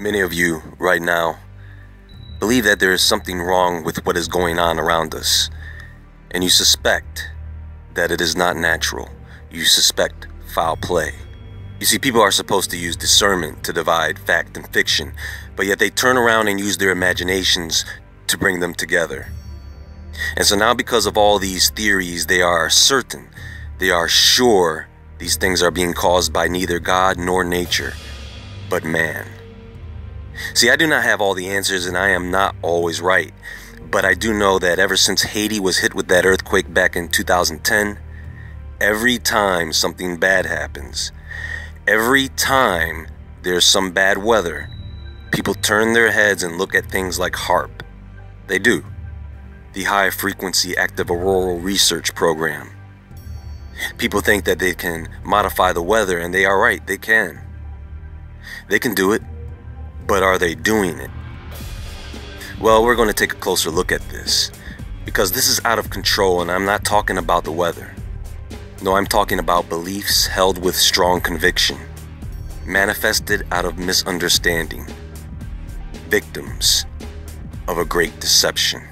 Many of you right now believe that there is something wrong with what is going on around us, and you suspect that it is not natural. You suspect foul play. You see, people are supposed to use discernment to divide fact and fiction, but yet they turn around and use their imaginations to bring them together. And so now, because of all these theories, they are certain, they are sure these things are being caused by neither God nor nature, but man. See, I do not have all the answers, and I am not always right, but I do know that ever since Haiti was hit with that earthquake back in 2010, every time something bad happens, every time there's some bad weather, people turn their heads and look at things like HAARP. They do. The High Frequency Active Auroral Research Program. People think that they can modify the weather, and they are right, they can. They can do it, but are they doing it? Well, we're going to take a closer look at this, because this is out of control, and I'm not talking about the weather. No, I'm talking about beliefs held with strong conviction, manifested out of misunderstanding, victims of a great deception.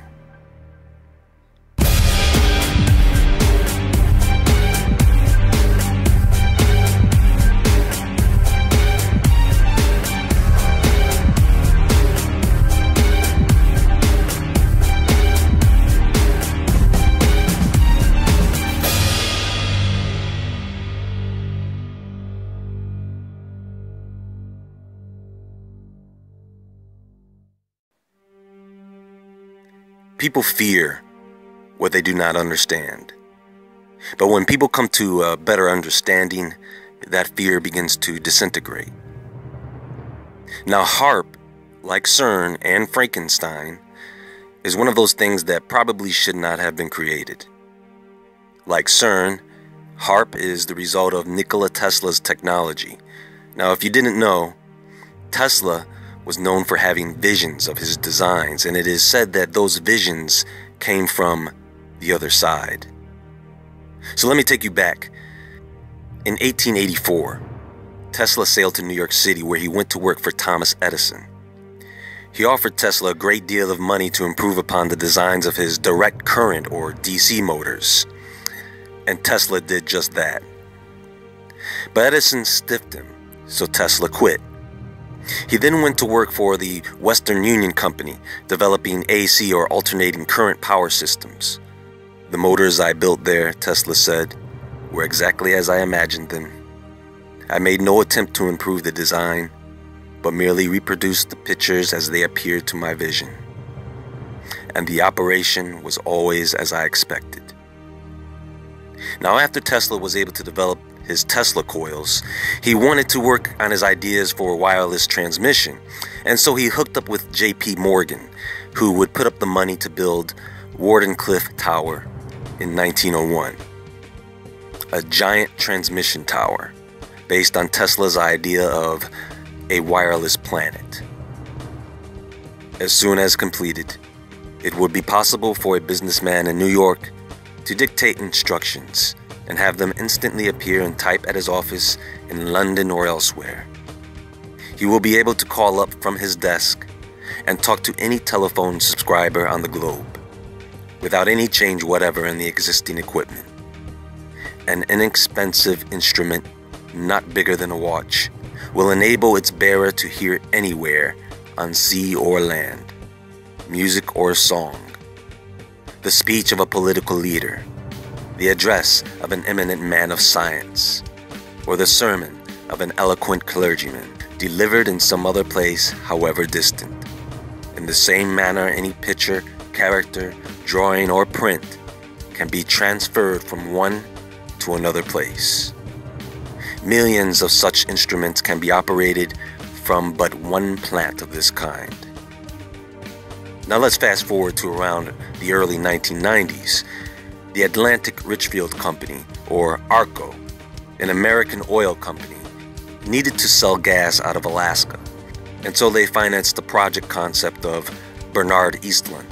People fear what they do not understand. But when people come to a better understanding, that fear begins to disintegrate. Now, HAARP, like CERN and Frankenstein, is one of those things that probably should not have been created. Like CERN, HAARP is the result of Nikola Tesla's technology. Now, if you didn't know, Tesla was known for having visions of his designs, and it is said that those visions came from the other side. So let me take you back. In 1884, Tesla sailed to New York City, where he went to work for Thomas Edison. He offered Tesla a great deal of money to improve upon the designs of his direct current or DC motors, and Tesla did just that. But Edison stiffed him, so Tesla quit. He then went to work for the Western Union Company, developing AC or alternating current power systems. The motors I built there, Tesla said, were exactly as I imagined them. I made no attempt to improve the design, but merely reproduced the pictures as they appeared to my vision. And the operation was always as I expected. Now, after Tesla was able to develop his Tesla coils, he wanted to work on his ideas for wireless transmission, and so he hooked up with J.P. Morgan, who would put up the money to build Wardenclyffe Tower in 1901, a giant transmission tower based on Tesla's idea of a wireless planet. As soon as completed, it would be possible for a businessman in New York to dictate instructions and have them instantly appear and type at his office in London or elsewhere. He will be able to call up from his desk and talk to any telephone subscriber on the globe, without any change whatever in the existing equipment. An inexpensive instrument, not bigger than a watch, will enable its bearer to hear anywhere on sea or land, music or song, the speech of a political leader, the address of an eminent man of science, or the sermon of an eloquent clergyman, delivered in some other place, however distant. In the same manner, any picture, character, drawing, or print can be transferred from one to another place. Millions of such instruments can be operated from but one plant of this kind. Now let's fast forward to around the early 1990s. The Atlantic Richfield Company, or ARCO, an American oil company, needed to sell gas out of Alaska, and so they financed the project concept of Bernard Eastlund,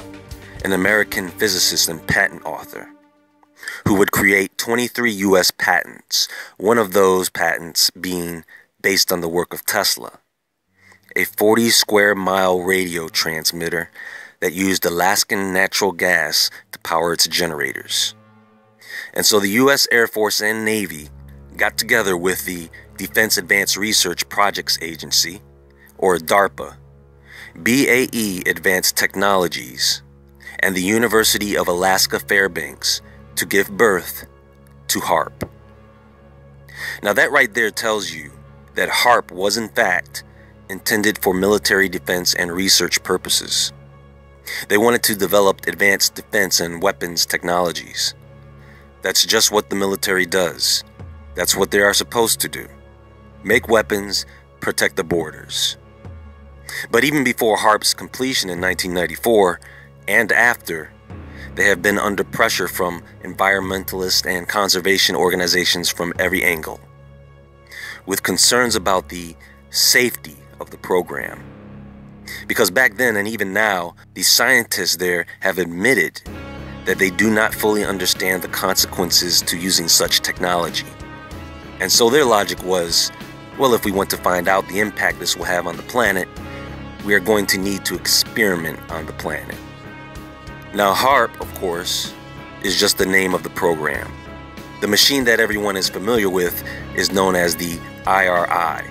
an American physicist and patent author, who would create 23 U.S. patents, one of those patents being based on the work of Tesla, a 40 square mile radio transmitter that used Alaskan natural gas to power its generators. And so the U.S. Air Force and Navy got together with the Defense Advanced Research Projects Agency, or DARPA, BAE Advanced Technologies, and the University of Alaska Fairbanks to give birth to HAARP. Now that right there tells you that HAARP was in fact intended for military defense and research purposes. They wanted to develop advanced defense and weapons technologies. That's just what the military does. That's what they are supposed to do. Make weapons, protect the borders. But even before HAARP's completion in 1994 and after, they have been under pressure from environmentalist and conservation organizations from every angle, with concerns about the safety of the program. Because back then and even now, the scientists there have admitted that they do not fully understand the consequences to using such technology. And so their logic was, well, if we want to find out the impact this will have on the planet, we are going to need to experiment on the planet. Now, HAARP, of course, is just the name of the program. The machine that everyone is familiar with is known as the IRI,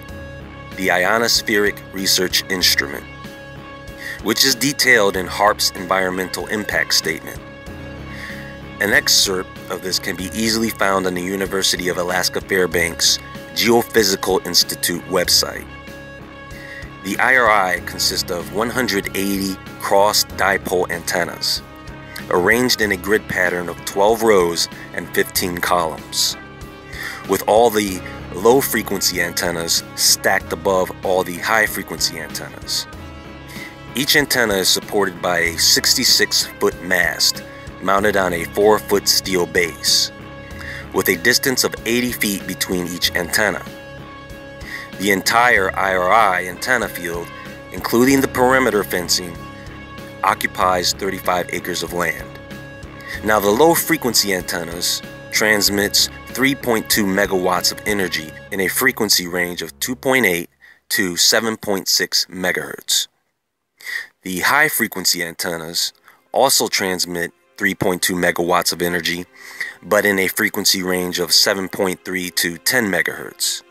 the Ionospheric Research Instrument, which is detailed in HAARP's Environmental Impact Statement. An excerpt of this can be easily found on the University of Alaska Fairbanks Geophysical Institute website. The IRI consists of 180 cross-dipole antennas, arranged in a grid pattern of 12 rows and 15 columns, with all the low-frequency antennas stacked above all the high-frequency antennas. Each antenna is supported by a 66-foot mast mounted on a 4-foot steel base, with a distance of 80 feet between each antenna. The entire IRI antenna field, including the perimeter fencing, occupies 35 acres of land. Now, the low-frequency antennas transmits 3.2 megawatts of energy in a frequency range of 2.8 to 7.6 megahertz. The high-frequency antennas also transmit 3.2 megawatts of energy, but in a frequency range of 7.3 to 10 megahertz.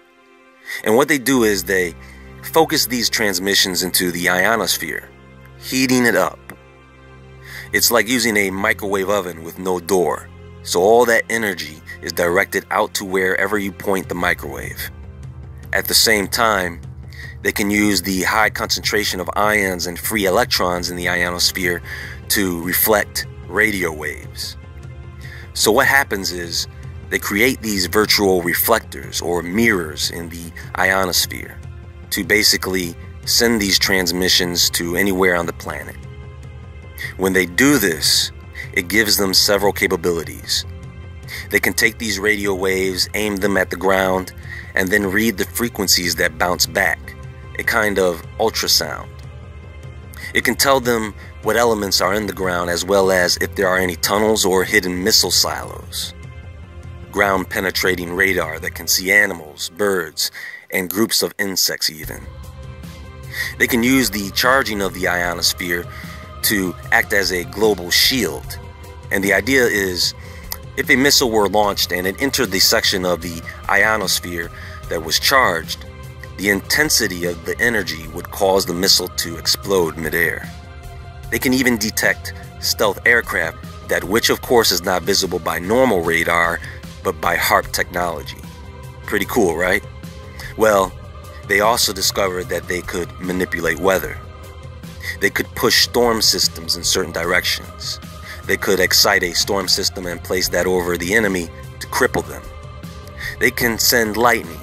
And what they do is they focus these transmissions into the ionosphere, heating it up. It's like using a microwave oven with no door, so all that energy is directed out to wherever you point the microwave. At the same time, they can use the high concentration of ions and free electrons in the ionosphere to reflect radio waves. So what happens is they create these virtual reflectors or mirrors in the ionosphere to basically send these transmissions to anywhere on the planet. When they do this, it gives them several capabilities. They can take these radio waves, aim them at the ground, and then read the frequencies that bounce back, a kind of ultrasound. It can tell them what elements are in the ground, as well as if there are any tunnels or hidden missile silos. Ground penetrating radar that can see animals, birds, and groups of insects even. They can use the charging of the ionosphere to act as a global shield. And the idea is, if a missile were launched and it entered the section of the ionosphere that was charged, the intensity of the energy would cause the missile to explode midair. They can even detect stealth aircraft, that which of course is not visible by normal radar, but by HAARP technology. Pretty cool, right? Well, they also discovered that they could manipulate weather. They could push storm systems in certain directions. They could excite a storm system and place that over the enemy to cripple them. They can send lightning.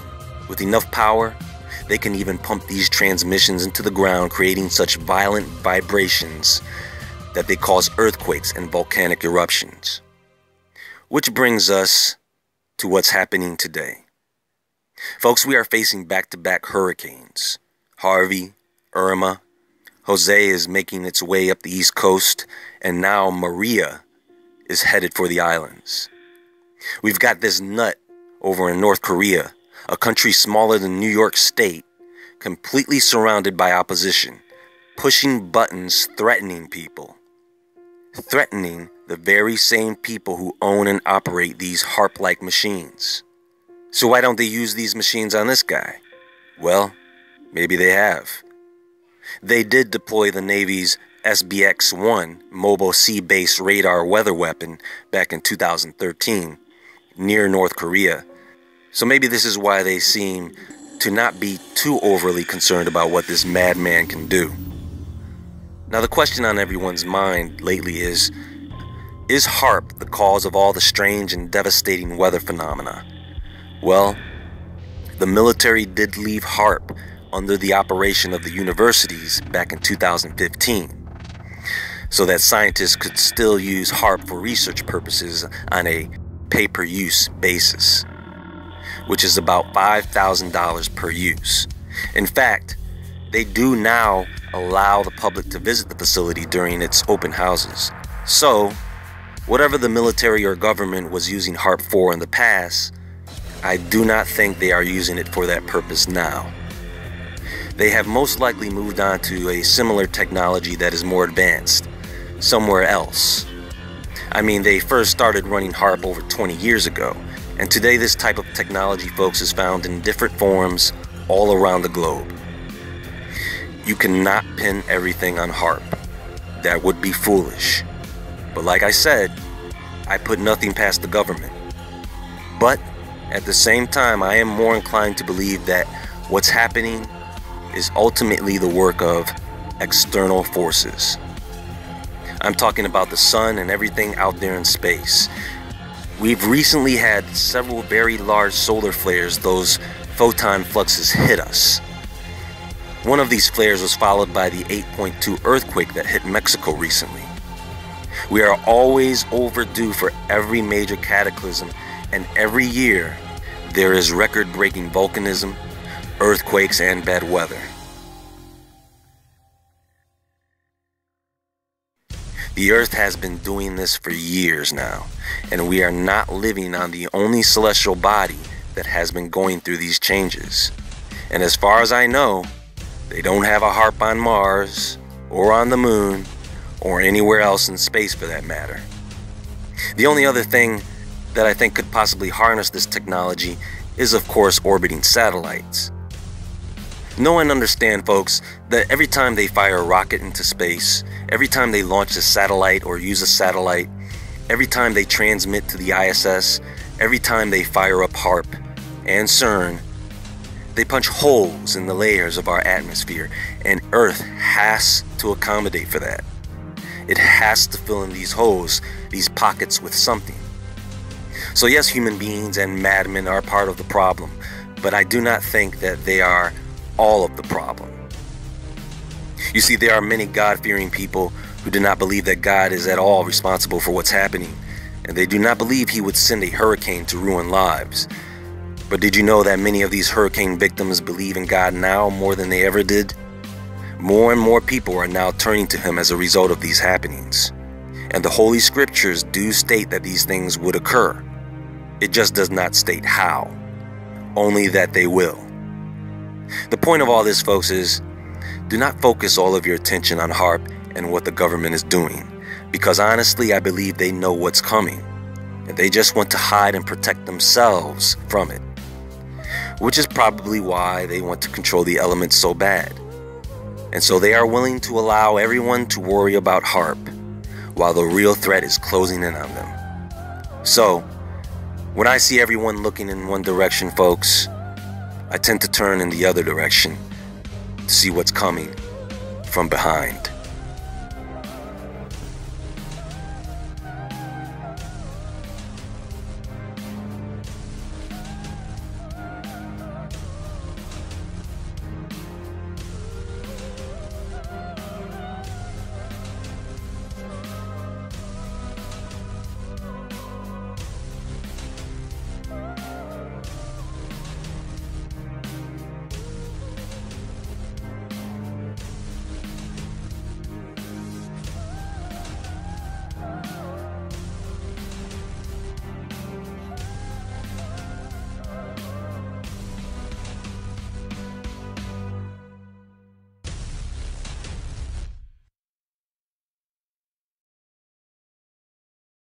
With enough power, they can even pump these transmissions into the ground, creating such violent vibrations that they cause earthquakes and volcanic eruptions. Which brings us to what's happening today. Folks, we are facing back-to-back hurricanes. Harvey, Irma, Jose is making its way up the East Coast, and now Maria is headed for the islands. We've got this nut over in North Korea, a country smaller than New York State, completely surrounded by opposition, pushing buttons, threatening people. Threatening the very same people who own and operate these HAARP-like machines. So why don't they use these machines on this guy? Well, maybe they have. They did deploy the Navy's SBX-1 mobile sea-based radar weather weapon back in 2013 near North Korea. So maybe this is why they seem to not be too overly concerned about what this madman can do. Now the question on everyone's mind lately is HAARP the cause of all the strange and devastating weather phenomena? Well, the military did leave HAARP under the operation of the universities back in 2015, so that scientists could still use HAARP for research purposes on a pay-per-use basis, which is about $5,000 per use. In fact, they do now allow the public to visit the facility during its open houses. So, whatever the military or government was using HAARP for in the past, I do not think they are using it for that purpose now. They have most likely moved on to a similar technology that is more advanced, somewhere else. I mean, they first started running HAARP over 20 years ago, and today this type of technology, folks, is found in different forms all around the globe. You cannot pin everything on HAARP. That would be foolish. But like I said, I put nothing past the government. But at the same time, I am more inclined to believe that what's happening is ultimately the work of external forces. I'm talking about the sun and everything out there in space. We've recently had several very large solar flares, those photon fluxes, hit us. One of these flares was followed by the 8.2 earthquake that hit Mexico recently. We are always overdue for every major cataclysm, and every year there is record-breaking volcanism, earthquakes, and bad weather. The Earth has been doing this for years now, and we are not living on the only celestial body that has been going through these changes. And as far as I know, they don't have a HAARP on Mars, or on the Moon, or anywhere else in space for that matter. The only other thing that I think could possibly harness this technology is, of course, orbiting satellites. Know and understand, folks, that every time they fire a rocket into space, every time they launch a satellite or use a satellite, every time they transmit to the ISS, every time they fire up HAARP and CERN, they punch holes in the layers of our atmosphere, and Earth has to accommodate for that. It has to fill in these holes, these pockets, with something. So yes, human beings and madmen are part of the problem, but I do not think that they are all of the problem. You see, there are many God-fearing people who do not believe that God is at all responsible for what's happening, and they do not believe He would send a hurricane to ruin lives. But did you know that many of these hurricane victims believe in God now more than they ever did? More and more people are now turning to Him as a result of these happenings. And the Holy Scriptures do state that these things would occur. It just does not state how, only that they will. The point of all this, folks, is do not focus all of your attention on HAARP and what the government is doing, because honestly, I believe they know what's coming, and they just want to hide and protect themselves from it, which is probably why they want to control the elements so bad. And so they are willing to allow everyone to worry about HAARP, while the real threat is closing in on them. So, when I see everyone looking in one direction, folks, I tend to turn in the other direction to see what's coming from behind.